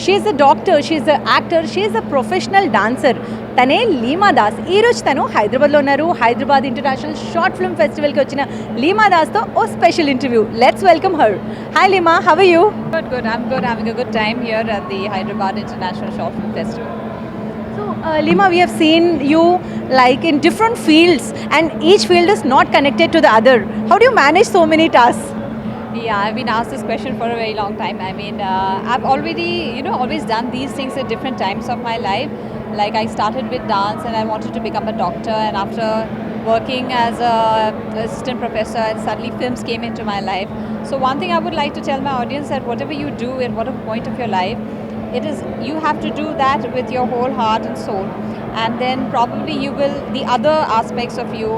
She is a doctor, she's a actor, she's a professional dancer. తనే లీమా దాస్. ఈరోజు తను హైదరాబాద్లో ఉన్నారు. హైదరాబాద్ ఇంటర్నేషనల్ షార్ట్ ఫిల్మ్ ఫెస్టివల్కి వచ్చిన లీమా దాస్తో ఓ special interview. Let's welcome her. Hi Leema, how are you? Good, good. I'm good. Having a good time here at the Hyderabad International Short Film Festival. So, Lima, we have seen you like in different fields, and each field is not connected to the other. How do you manage so many tasks? Yeah, I've been asked this question for a very long time. I mean, I've already, always done these things at different times of my life. Like I started with dance and I wanted to become a doctor, and after working as a assistant professor, and suddenly films came into my life. So one thing I would like to tell my audience that whatever you do at whatever point of your life, it is you have to do that with your whole heart and soul, and then probably the other aspects of you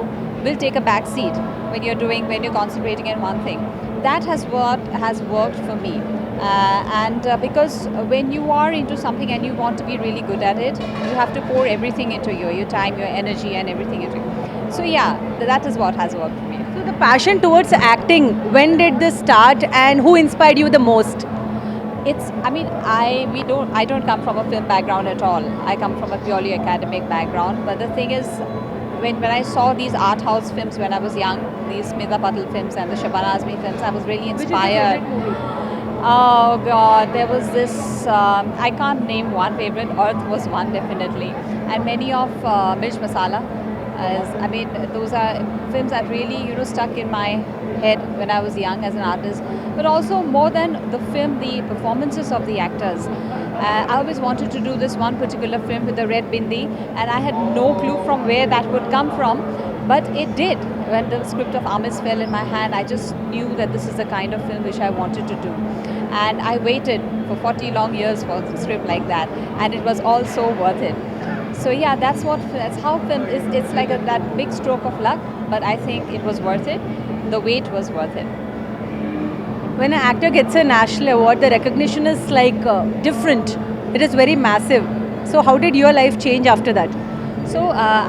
will take a back seat when you're concentrating in one thing. That has worked for me, and because when you are into something and you want to be really good at it, you have to pour everything into your time, your energy, and everything into it. So yeah, that is what has worked for me. So, the passion towards acting, when did this start, and who inspired you the most? I don't come from a film background at all. I come from a purely academic background. But the thing is, when I saw these art house films when I was young, these Smita Patil films and the Shabana Azmi films, I was really inspired. Which is your favorite movie? Oh God, there was this. I can't name one favorite. Earth was one definitely, and many of Mirch Masala. Those are films that really stuck in my head when I was young as an artist. But also more than the film, the performances of the actors. I always wanted to do this one particular film with the red bindi, and I had no clue from where that would come from, but it did. When the script of Amis fell in my hand, I just knew that this is the kind of film which I wanted to do. And I waited for 40 long years for a script like that, and it was all so worth it. So yeah, that's how film is. It's like that big stroke of luck, but I think it was worth it. The wait was worth it. When an actor gets a national award, the recognition is like different. It is very massive. So, how did your life change after that? So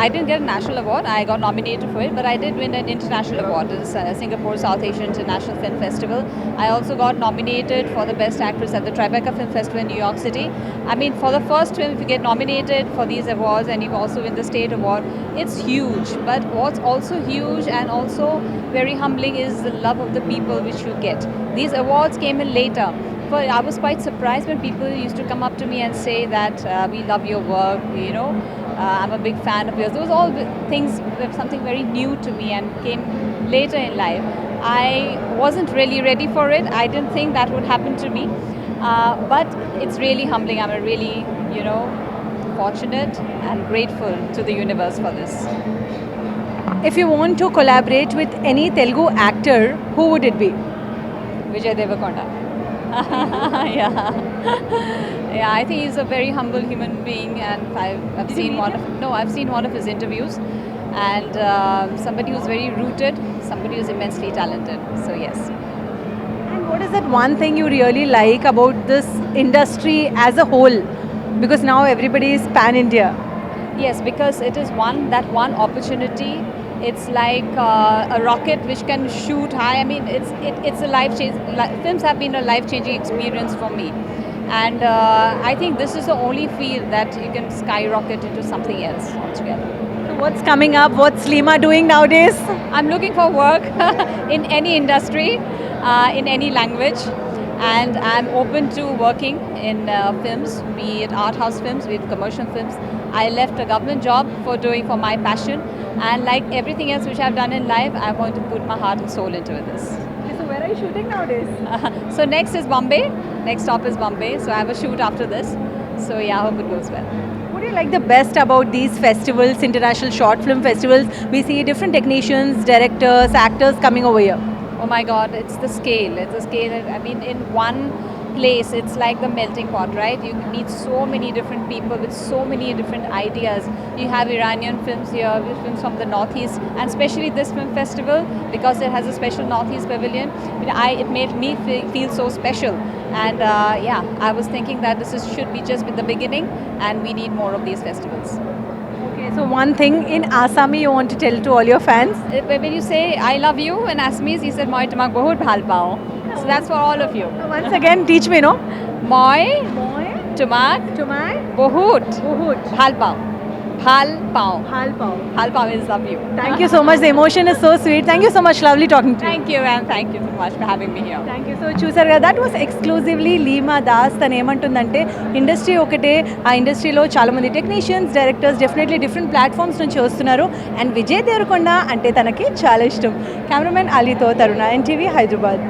I didn't get a national award. I got nominated for it, but I did win an international award. It's Singapore South Asian International Film Festival. I also got nominated for the Best Actress at the Tribeca Film Festival in New York City. I mean, for the first film, if you get nominated for these awards and you also win the state award, it's huge. But what's also huge and also very humbling is the love of the people which you get. These awards came in later. But I was quite surprised when people used to come up to me and say that we love your work, I'm a big fan of yours. Those all things were something very new to me and came later in life. I wasn't really ready for it. I didn't think that would happen to me. But it's really humbling. I'm really, fortunate and grateful to the universe for this. If you want to collaborate with any Telugu actor, who would it be? Vijay Deverakonda. Yeah. Yeah, I think he's a very humble human being, and I've seen one of his interviews, and somebody who's very rooted, somebody who's immensely talented. So yes. And what is that one thing you really like about this industry as a whole? Because now everybody is pan-India. Yes, because it is that one opportunity. It's like a rocket which can shoot high. I mean, it's a life change. Films have been a life-changing experience for me, and I think this is the only field that you can skyrocket into something else altogether. So what's coming up? What's Lima doing nowadays? I'm looking for work in any industry, in any language, and I'm open to working in films, be it art house films, be it commercial films. I left a government job for my passion, and like everything else which I've done in life, I'm going to put my heart and soul into this. So where are you shooting nowadays? So next is Bombay. Next stop is Bombay. So I have a shoot after this. So yeah, I hope it goes well. What do you like the best about these festivals, international short film festivals? We see different technicians, directors, actors coming over here. Oh my God, it's the scale. It's the scale. I mean, in one place, it's like the melting pot, right? You meet so many different people with so many different ideas. You have Iranian films here, films from the Northeast, and especially this film festival, because it has a special Northeast pavilion. It made me feel so special. And I was thinking that should be just the beginning, and we need more of these festivals. Okay, so one thing in Assami you want to tell to all your fans? When you say I love you in Assamese, you said moi tomak bahut bhal pao. So that's for all of you. Once again, teach me, no? Moi Moi Tumak, టుమాయ్ Bohut, బహుట్ Bhal Pav. Bhal Pav. Hall pav Bhal Pav is love you. Thank you so much the emotion is so sweet thank you so much lovely talking to Thank you and thank you so much for having me here. Thank you so చూసారు కదా that was exclusively Leema Das తను ఏమంటుందంటే industry ఒకటే ఆ ఇండస్ట్రీలో చాలామంది technicians directors definitely different platforms నుంచి వస్తున్నారు అండ్ విజయ్ దేవరకొండ అంటే తనకి చాలా ఇష్టం కెమెరామెన్ అలీతో తరుణ ఎన్టీవీ హైదరాబాద్